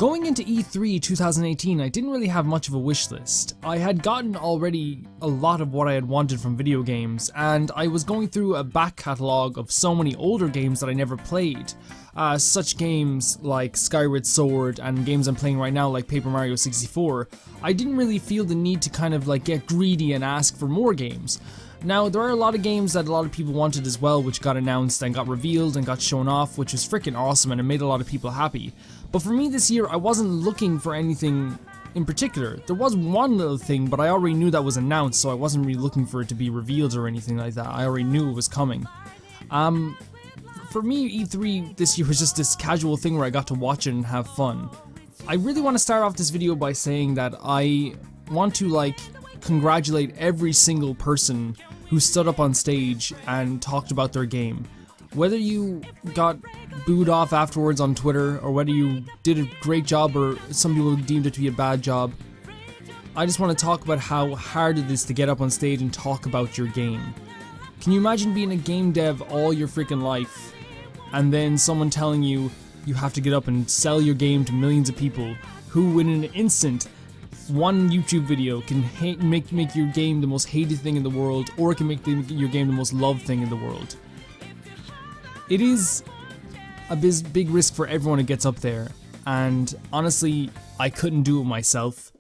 Going into E3 2018, I didn't really have much of a wish list. I had gotten already a lot of what I had wanted from video games, and I was going through a back catalogue of so many older games that I never played. Such games like Skyward Sword and games I'm playing right now like Paper Mario 64. I didn't really feel the need to kind of like get greedy and ask for more games. Now, there are a lot of games that a lot of people wanted as well, which got announced and got revealed and got shown off, which was freaking awesome and it made a lot of people happy. But for me this year, I wasn't looking for anything in particular. There was one little thing, but I already knew that was announced, so I wasn't really looking for it to be revealed or anything like that. I already knew it was coming. For me, E3 this year was just this casual thing where I got to watch it and have fun. I really want to start off this video by saying that I want to congratulate every single person who stood up on stage and talked about their game. Whether you got booed off afterwards on Twitter, or whether you did a great job or some people deemed it to be a bad job, I just want to talk about how hard it is to get up on stage and talk about your game. Can you imagine being a game dev all your freaking life, and then someone telling you you have to get up and sell your game to millions of people who in an instant, one YouTube video can make your game the most hated thing in the world, or it can make your game the most loved thing in the world. It is a big risk for everyone who gets up there, and honestly, I couldn't do it myself.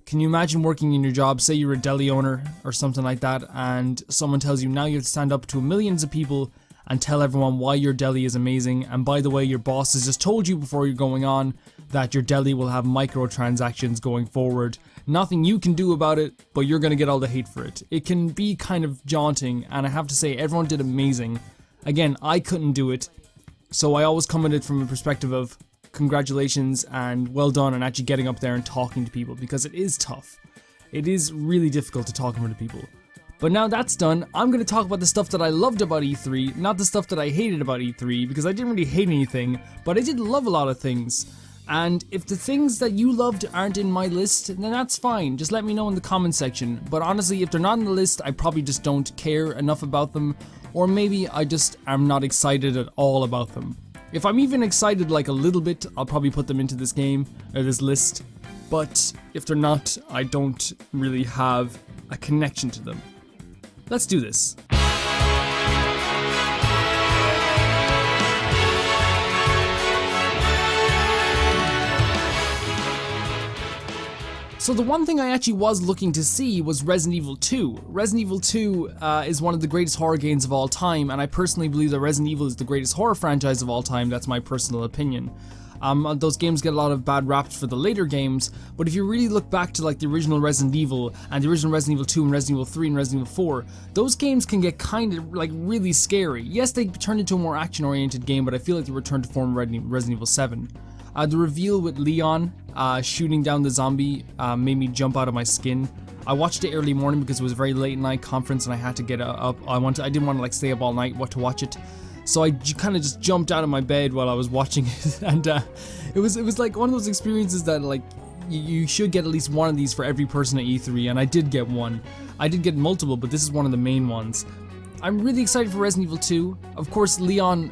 Can you imagine working in your job, say you're a deli owner or something like that, and someone tells you now you have to stand up to millions of people and tell everyone why your deli is amazing, and by the way, your boss has just told you before you're going on that your deli will have microtransactions going forward. Nothing you can do about it, but you're gonna get all the hate for it. It can be kind of daunting, and I have to say, everyone did amazing. Again, I couldn't do it, so I always come at it from a perspective of congratulations and well done on actually getting up there and talking to people, because it is tough. It is really difficult to talk in front of people. But now that's done, I'm going to talk about the stuff that I loved about E3, not the stuff that I hated about E3, because I didn't really hate anything, but I did love a lot of things. And if the things that you loved aren't in my list, then that's fine, just let me know in the comment section. But honestly, if they're not in the list, I probably just don't care enough about them, or maybe I just am not excited at all about them. If I'm even excited like a little bit, I'll probably put them into this game, or this list. But if they're not, I don't really have a connection to them. Let's do this. So the one thing I actually was looking to see was Resident Evil 2. Resident Evil 2 is one of the greatest horror games of all time, and I personally believe that Resident Evil is the greatest horror franchise of all time. That's my personal opinion. Those games get a lot of bad raps for the later games, but if you really look back to like the original Resident Evil and the original Resident Evil 2 and Resident Evil 3 and Resident Evil 4, those games can get kind of like really scary. Yes, they turned into a more action-oriented game, but I feel like they returned to form Resident Evil 7. The reveal with Leon shooting down the zombie made me jump out of my skin. I watched it early morning because it was a very late night conference and I had to get up. I didn't want to like stay up all night to watch it. So I kind of just jumped out of my bed while I was watching it, and it was like one of those experiences that like you should get at least one of these for every person at E3, and I did get one. I did get multiple, but this is one of the main ones. I'm really excited for Resident Evil 2. Of course, Leon,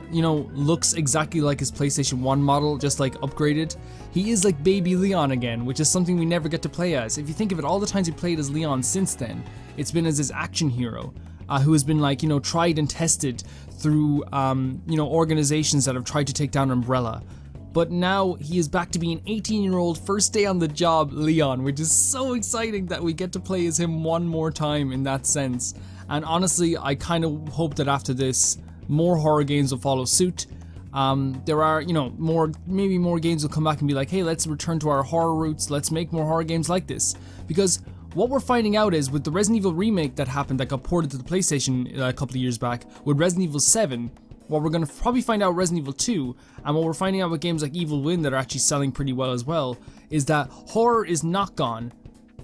looks exactly like his PlayStation 1 model, just like upgraded. He is like baby Leon again, which is something we never get to play as. If you think of it, all the times we played as Leon since then, it's been as his action hero, who has been like, tried and tested through, organizations that have tried to take down Umbrella. But now he is back to being 18-year-old, first day on the job Leon, which is so exciting that we get to play as him one more time in that sense. And honestly, I kind of hope that after this, more horror games will follow suit. There are, maybe more games will come back and be like, hey, let's return to our horror roots, let's make more horror games like this. Because what we're finding out is with the Resident Evil remake that happened that got ported to the PlayStation a couple of years back, with Resident Evil 7, what we're going to probably find out Resident Evil 2, and what we're finding out with games like Evil Within that are actually selling pretty well as well, is that horror is not gone,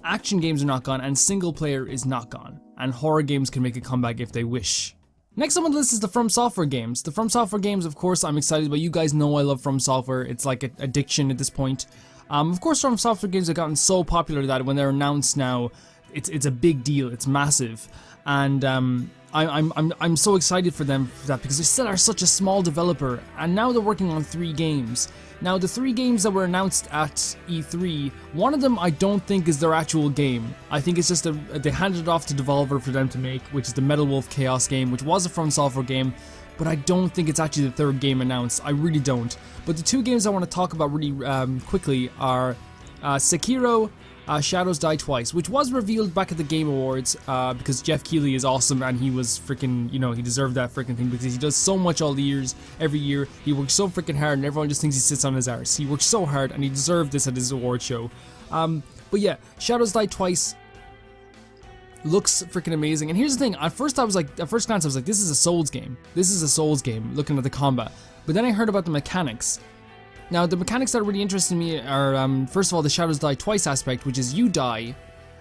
action games are not gone, and single player is not gone. And horror games can make a comeback if they wish. Next on the list is the From Software games. The From Software games, of course, I'm excited about. You guys know I love From Software. It's like an addiction at this point. Of course, From Software games have gotten so popular that when they're announced now, it's a big deal. It's massive. And I'm so excited for them for that, because they still are such a small developer, and now they're working on 3 games. Now, the 3 games that were announced at E3, one of them I don't think is their actual game. I think it's just they handed it off to Devolver for them to make, which is the Metal Wolf Chaos game, which was a From Software game, but I don't think it's actually the 3rd game announced. I really don't. But the 2 games I want to talk about really quickly are Sekiro Shadows Die Twice, which was revealed back at the Game Awards because Jeff Keighley is awesome, and he was freaking, you know, he deserved that freaking thing because he does so much all the years, every year. He works so freaking hard, and everyone just thinks he sits on his arse. He works so hard, and he deserved this at his award show. But yeah, Shadows Die Twice looks freaking amazing. And here's the thing, at first glance I was like, this is a Souls game. This is a Souls game, looking at the combat. But then I heard about the mechanics. Now, the mechanics that are really interesting to me are, first of all, the Shadows Die Twice aspect, which is you die,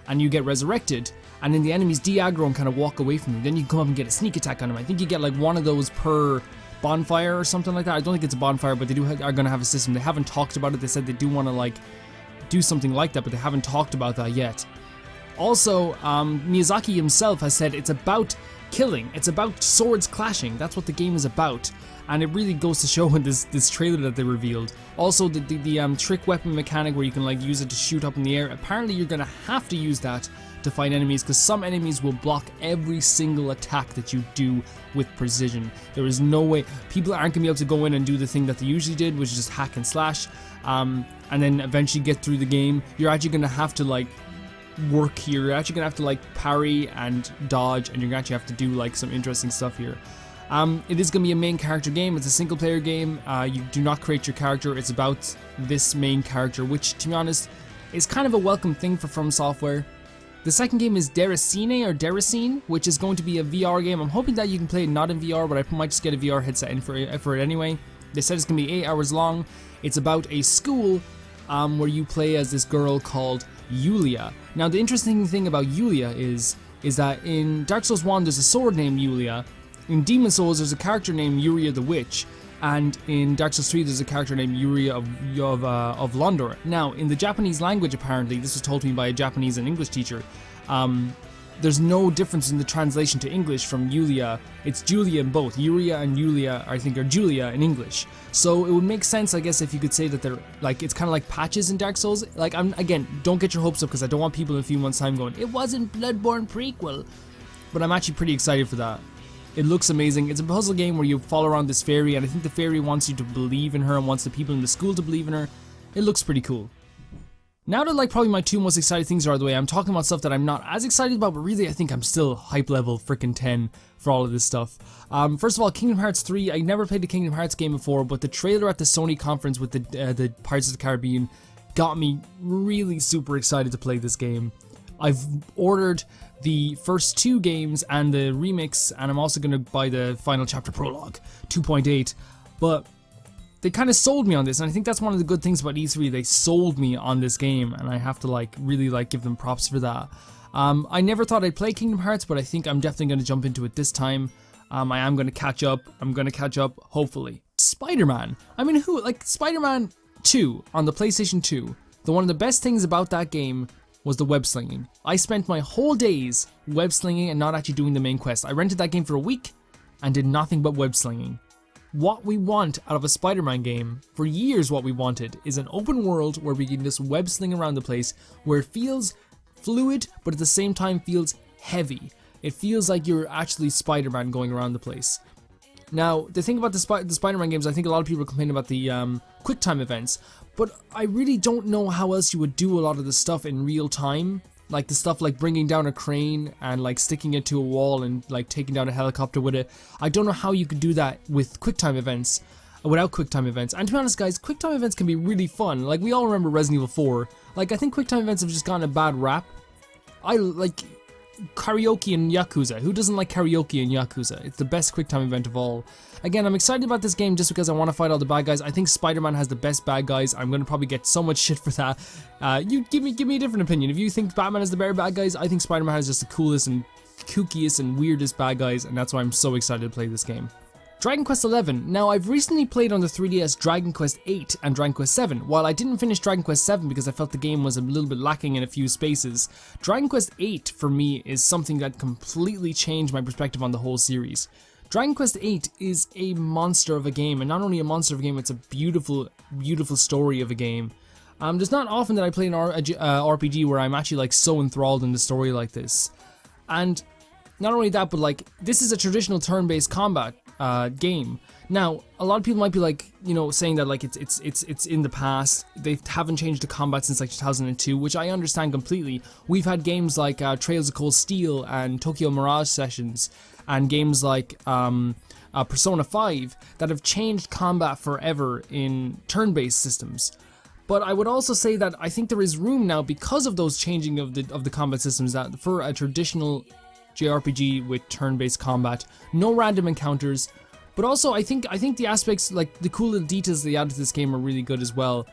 and you get resurrected, and then the enemies de-aggro and kind of walk away from you. Then you can come up and get a sneak attack on them. I think you get like one of those per bonfire or something like that. I don't think it's a bonfire, but they are going to have a system. They haven't talked about it. They said they do want to like do something like that, but they haven't talked about that yet. Also, Miyazaki himself has said it's about killing. It's about swords clashing. That's what the game is about. And it really goes to show in this trailer that they revealed. Also, the trick weapon mechanic where you can like use it to shoot up in the air. Apparently, you're gonna have to use that to fight enemies, because some enemies will block every single attack that you do with precision. There is no way people aren't gonna be able to go in and do the thing that they usually did, which is just hack and slash, and then eventually get through the game. You're actually gonna have to like work here. You're actually gonna have to like parry and dodge, and you're gonna actually have to do like some interesting stuff here. It is going to be a main character game. It's a single player game. You do not create your character. It's about this main character, which, to be honest, is kind of a welcome thing for From Software. The second game is Deracine, which is going to be a VR game. I'm hoping that you can play it not in VR, but I might just get a VR headset in for it anyway. They said it's going to be 8 hours long. It's about a school where you play as this girl called Yulia. Now, the interesting thing about Yulia is that in Dark Souls 1, there's a sword named Yulia. In Demon Souls, there's a character named Yuria the Witch, and in Dark Souls 3, there's a character named Yuria of Londor. Now, in the Japanese language, apparently, this was told to me by a Japanese and English teacher, there's no difference in the translation to English from Yulia. It's Julia in both. Yuria and Yulia, I think, are Julia in English. So it would make sense, I guess, if you could say that they're, like, it's kind of like patches in Dark Souls. Like, again, don't get your hopes up, because I don't want people in a few months' time going, it wasn't Bloodborne prequel. But I'm actually pretty excited for that. It looks amazing. It's a puzzle game where you follow around this fairy, and I think the fairy wants you to believe in her and wants the people in the school to believe in her. It looks pretty cool. Now that like probably my 2 most excited things are out of the way, I'm talking about stuff that I'm not as excited about, but really I think I'm still hype level freaking 10 for all of this stuff. First of all, Kingdom Hearts 3. I never played a Kingdom Hearts game before, but the trailer at the Sony conference with the Pirates of the Caribbean got me really super excited to play this game. I've ordered the first 2 games and the remix, and I'm also going to buy the Final Chapter Prologue 2.8, but they kind of sold me on this, and I think that's one of the good things about E3. They sold me on this game, and I have to like really like give them props for that. I never thought I'd play Kingdom Hearts, but I think I'm definitely going to jump into it this time. I am going to catch up. I'm going to catch up, hopefully. Spider-Man. I mean, Spider-Man 2 on the PlayStation 2. One of the best things about that game was the web slinging. I spent my whole days web slinging and not actually doing the main quest. I rented that game for a week and did nothing but web slinging. What we want out of a Spider-Man game, for years what we wanted, is an open world where we can just web sling around the place, where it feels fluid but at the same time feels heavy. It feels like you're actually Spider-Man going around the place. Now, the thing about the Spider-Man games, I think a lot of people are complaining about the QuickTime events, but I really don't know how else you would do a lot of the stuff in real time. Like the stuff like bringing down a crane and like sticking it to a wall and like taking down a helicopter with it. I don't know how you could do that with QuickTime events, without QuickTime events. And to be honest guys, QuickTime events can be really fun. Like we all remember Resident Evil 4. Like I think QuickTime events have just gotten a bad rap. I like karaoke in Yakuza. Who doesn't like karaoke in Yakuza? It's the best QuickTime event of all. Again, I'm excited about this game just because I want to fight all the bad guys. I think Spider-Man has the best bad guys. I'm going to probably get so much shit for that. You give me a different opinion. If you think Batman has the better bad guys, I think Spider-Man has just the coolest and kookiest and weirdest bad guys, and that's why I'm so excited to play this game. Dragon Quest XI. Now, I've recently played on the 3DS Dragon Quest VIII and Dragon Quest VII. While I didn't finish Dragon Quest VII because I felt the game was a little bit lacking in a few spaces, Dragon Quest VIII for me is something that completely changed my perspective on the whole series. Dragon Quest VIII is a monster of a game, and not only a monster of a game, it's a beautiful, beautiful story of a game. There's not often that I play an RPG where I'm actually like so enthralled in the story like this. And not only that, but like this is a traditional turn-based combat game. Now, a lot of people might be like, you know, saying that like it's in the past. They haven't changed the combat since like 2002, which I understand completely. We've had games like Trails of Cold Steel and Tokyo Mirage Sessions, and games like Persona 5 that have changed combat forever in turn-based systems. But I would also say that I think there is room now, because of those changing of the combat systems, that for a traditional JRPG with turn-based combat, no random encounters, but also I think the aspects, like the cool little details they added to this game, are really good as well.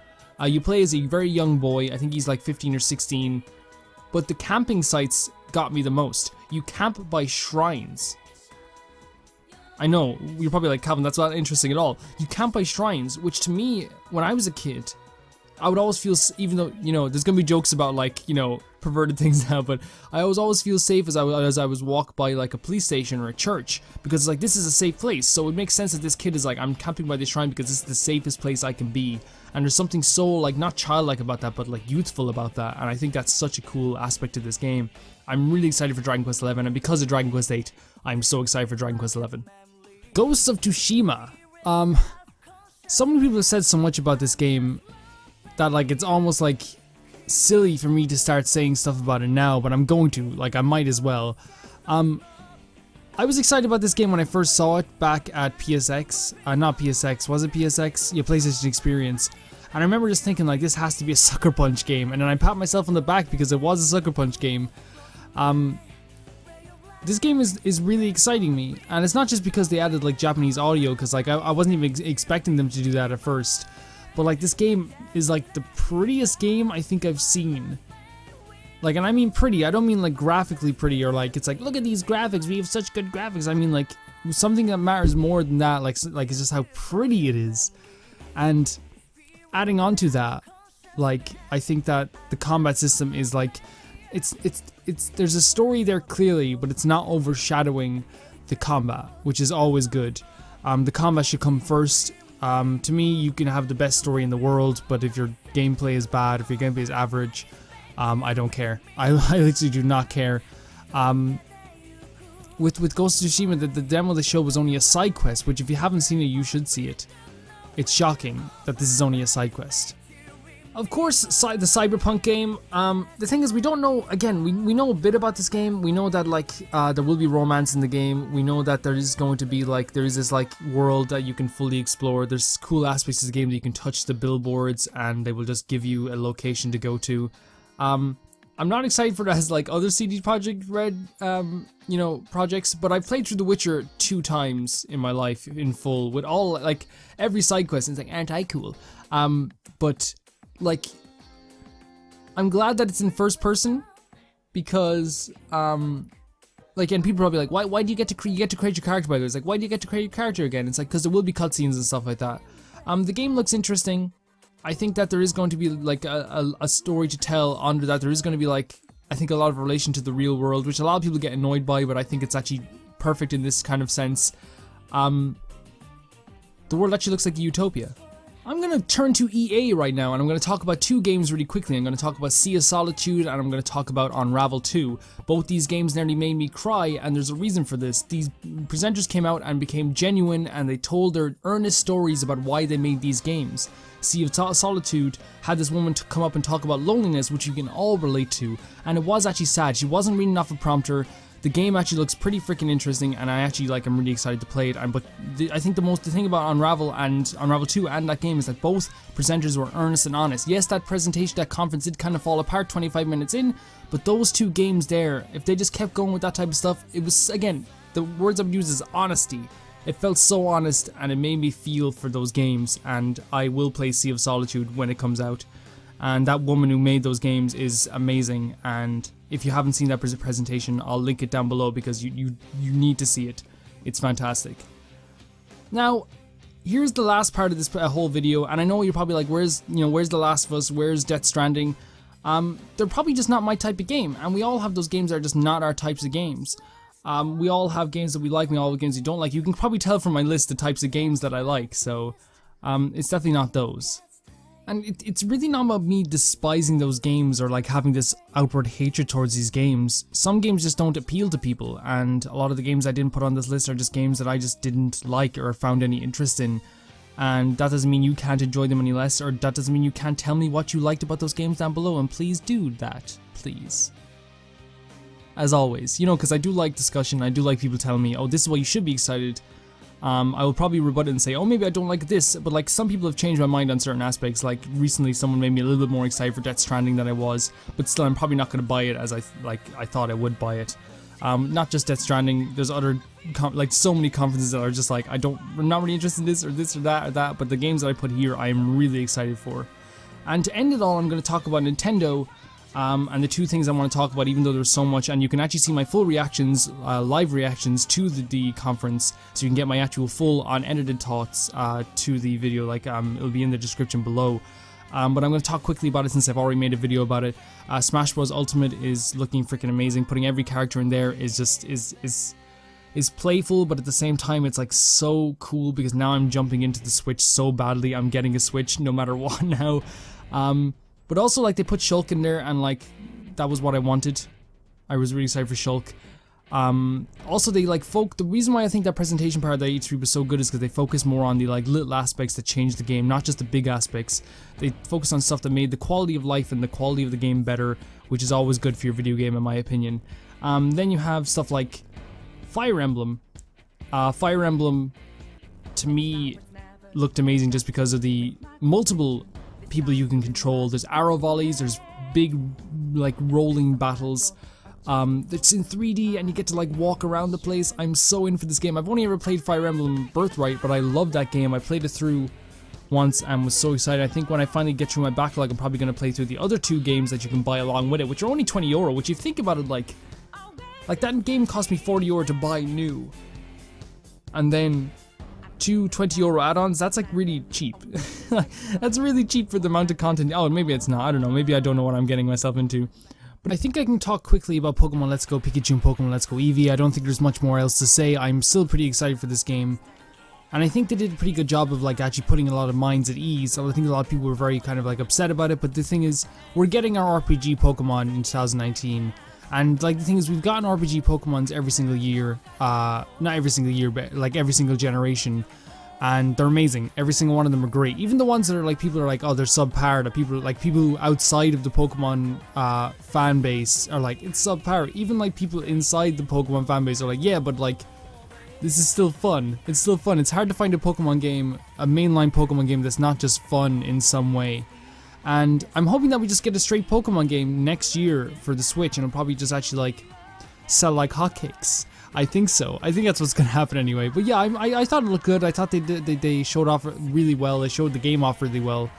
You play as a very young boy, I think he's like 15 or 16, but the camping sites got me the most. You camp by shrines. I know, you're probably like, Calvin, that's not interesting at all. You camp by shrines, which to me, when I was a kid, I would always feel, even though, you know, there's gonna be jokes about like, you know, perverted things now, but I always feel safe as I was walk by like a police station or a church, because like this is a safe place. So it makes sense that this kid is like, I'm camping by this shrine because this is the safest place I can be. And there's something so like not childlike about that, but like youthful about that. And I think that's such a cool aspect of this game. I'm really excited for Dragon Quest XI, and because of Dragon Quest VIII, I'm so excited for Dragon Quest XI. Ghosts of Tsushima. So many people have said so much about this game that like it's almost like silly for me to start saying stuff about it now, but I'm going to, like I might as well. I was excited about this game when I first saw it back at PSX, not PSX, was it PSX? Yeah, PlayStation Experience. And I remember just thinking like, this has to be a Sucker Punch game, and then I pat myself on the back because it was a Sucker Punch game. This game is really exciting me, and it's not just because they added like Japanese audio, because like I wasn't even expecting them to do that at first. But like this game is like the prettiest game I think I've seen. Like, and I mean pretty, I don't mean like graphically pretty, or like it's like, look at these graphics, we have such good graphics. I mean like something that matters more than that, like it's just how pretty it is. And adding on to that, like I think that the combat system is like, it's there's a story there clearly, but it's not overshadowing the combat, which is always good. The combat should come first. To me, you can have the best story in the world, but if your gameplay is bad, if your gameplay is average, I don't care. I literally do not care. With Ghost of Tsushima, the demo they showed was only a side quest, which if you haven't seen it, you should see it. It's shocking that this is only a side quest. Of course, the Cyberpunk game, the thing is we don't know, again, we know a bit about this game. We know that like there will be romance in the game. We know that there is going to be like, there is this like world that you can fully explore. There's cool aspects of the game that you can touch the billboards and they will just give you a location to go to. I'm not excited for it as like other CD Projekt Red, you know, projects, but I've played through The Witcher 2 times in my life in full with all, like every side quest, and it's like, aren't I cool? But like, I'm glad that it's in first person, because like, and people are probably like, why do you get to create your character, by the way? It's like, why do you get to create your character again? It's like, because there will be cutscenes and stuff like that. The game looks interesting. I think that there is going to be like a story to tell under that. There is going to be like, I think a lot of relation to the real world, which a lot of people get annoyed by, but I think it's actually perfect in this kind of sense. The world actually looks like a utopia. I'm going to turn to EA right now, and I'm going to talk about two games really quickly. I'm going to talk about Sea of Solitude, and I'm going to talk about Unravel 2. Both these games nearly made me cry, and there's a reason for this. These presenters came out and became genuine, and they told their earnest stories about why they made these games. Sea of Solitude had this woman to come up and talk about loneliness, which you can all relate to, and it was actually sad. She wasn't reading off a prompter. The game actually looks pretty freaking interesting, and I actually I'm really excited to play it. But I think the thing about Unravel and Unravel 2 and that game is that both presenters were earnest and honest. Yes, that presentation, that conference did kind of fall apart 25 minutes in, but those two games there, if they just kept going with that type of stuff, it was, again, the words I would use is honesty. It felt so honest, and it made me feel for those games, and I will play Sea of Solitude when it comes out. And that woman who made those games is amazing, and if you haven't seen that presentation, I'll link it down below because you need to see it. It's fantastic. Now, here's the last part of this whole video, and I know you're probably like, where's The Last of Us, where's Death Stranding? They're probably just not my type of game, and we all have those games that are just not our types of games. We all have games that we like, we all have games we don't like. You can probably tell from my list the types of games that I like, so it's definitely not those. And it's really not about me despising those games or like having this outward hatred towards these games. Some games just don't appeal to people, and a lot of the games I didn't put on this list are just games that I just didn't like or found any interest in. And that doesn't mean you can't enjoy them any less, or that doesn't mean you can't tell me what you liked about those games down below, and please do that, please. As always, because I do like discussion, I do like people telling me, oh, this is why you should be excited. I will probably rebut it and say, oh, maybe I don't like this, but like some people have changed my mind on certain aspects. Like recently someone made me a little bit more excited for Death Stranding than I was, but still I'm probably not going to buy it as I thought I would buy it. Not just Death Stranding, there's other, so many conferences that are just like, I'm not really interested in this or that, but the games that I put here I am really excited for. And to end it all, I'm going to talk about Nintendo, and the two things I want to talk about, even though there's so much, and you can actually see my full reactions, live reactions to the conference, so you can get my actual full unedited thoughts to the video, it'll be in the description below. But I'm going to talk quickly about it since I've already made a video about it. Smash Bros Ultimate is looking freaking amazing. Putting every character in there is just is playful, but at the same time it's like so cool because now I'm jumping into the Switch so badly. I'm getting a Switch no matter what now. But also they put Shulk in there, and that was what I wanted. I was really excited for Shulk. Also they the reason why I think that presentation part of the E3 was so good is because they focus more on the little aspects that change the game, not just the big aspects. They focus on stuff that made the quality of life and the quality of the game better, which is always good for your video game in my opinion. Then you have stuff like Fire Emblem. Fire Emblem to me looked amazing just because of the multiple people you can control. There's arrow volleys, there's big rolling battles. It's in 3D and you get to walk around the place. I'm so in for this game. I've only ever played Fire Emblem Birthright, but I love that game. I played it through once and was so excited. I think when I finally get through my backlog, I'm probably going to play through the other two games that you can buy along with it, which are only €20, which if you think about it, like that game cost me €40 to buy new. And then two €20 add-ons, that's really cheap. That's really cheap for the amount of content. Oh, maybe it's not, I don't know, maybe I don't know what I'm getting myself into. But I think I can talk quickly about Pokemon Let's Go Pikachu and Pokemon Let's Go Eevee. I don't think there's much more else to say. I'm still pretty excited for this game. And I think they did a pretty good job of actually putting a lot of minds at ease. So I think a lot of people were very kind of upset about it, but the thing is, we're getting our RPG Pokemon in 2019. And the thing is, we've gotten RPG Pokemons every single year. Not every single year, but every single generation. And they're amazing. Every single one of them are great. Even the ones that are people are oh, they're subpar. That people who outside of the Pokemon fan base are it's subpar. Even people inside the Pokemon fan base are yeah, but this is still fun. It's still fun. It's hard to find a Pokemon game, a mainline Pokemon game that's not just fun in some way. And I'm hoping that we just get a straight Pokemon game next year for the Switch, and it'll probably just actually sell like hotcakes. I think so. I think that's what's gonna happen anyway. But yeah, I thought it looked good. I thought they showed off really well. They showed the game off really well.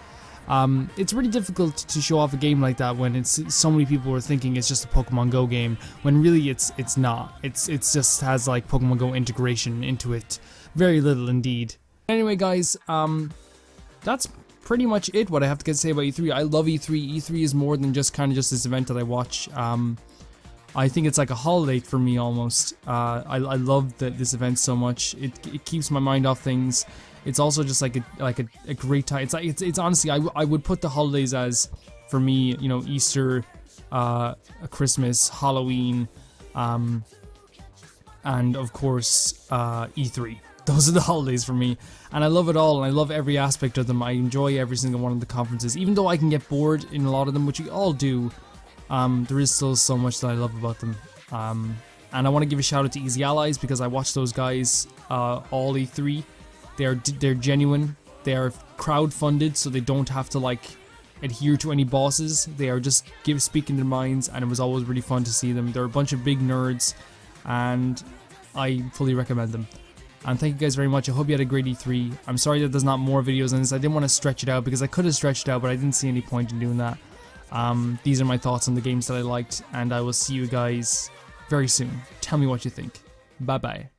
It's really difficult to show off a game like that when it's so many people are thinking it's just a Pokemon Go game, when really it's not. It's just has Pokemon Go integration into it. Very little indeed. Anyway, guys, that's pretty much it. What I have to say about E3. I love E3. E3 is more than just just this event that I watch. I think it's like a holiday for me almost. I love this event so much. It keeps my mind off things. It's also just a great time. It's honestly, I would put the holidays as, for me, Easter, Christmas, Halloween, and of course E3. Those are the holidays for me, and I love it all, and I love every aspect of them. I enjoy every single one of the conferences, even though I can get bored in a lot of them, which we all do. There is still so much that I love about them. And I want to give a shout out to Easy Allies, because I watched those guys all E3. They're genuine. They are crowd-funded, so they don't have to adhere to any bosses. They are just speaking their minds, and it was always really fun to see them. They're a bunch of big nerds, and I fully recommend them. And thank you guys very much. I hope you had a great E3. I'm sorry that there's not more videos on this. I didn't want to stretch it out because I could have stretched it out, but I didn't see any point in doing that. These are my thoughts on the games that I liked, and I will see you guys very soon. Tell me what you think. Bye bye.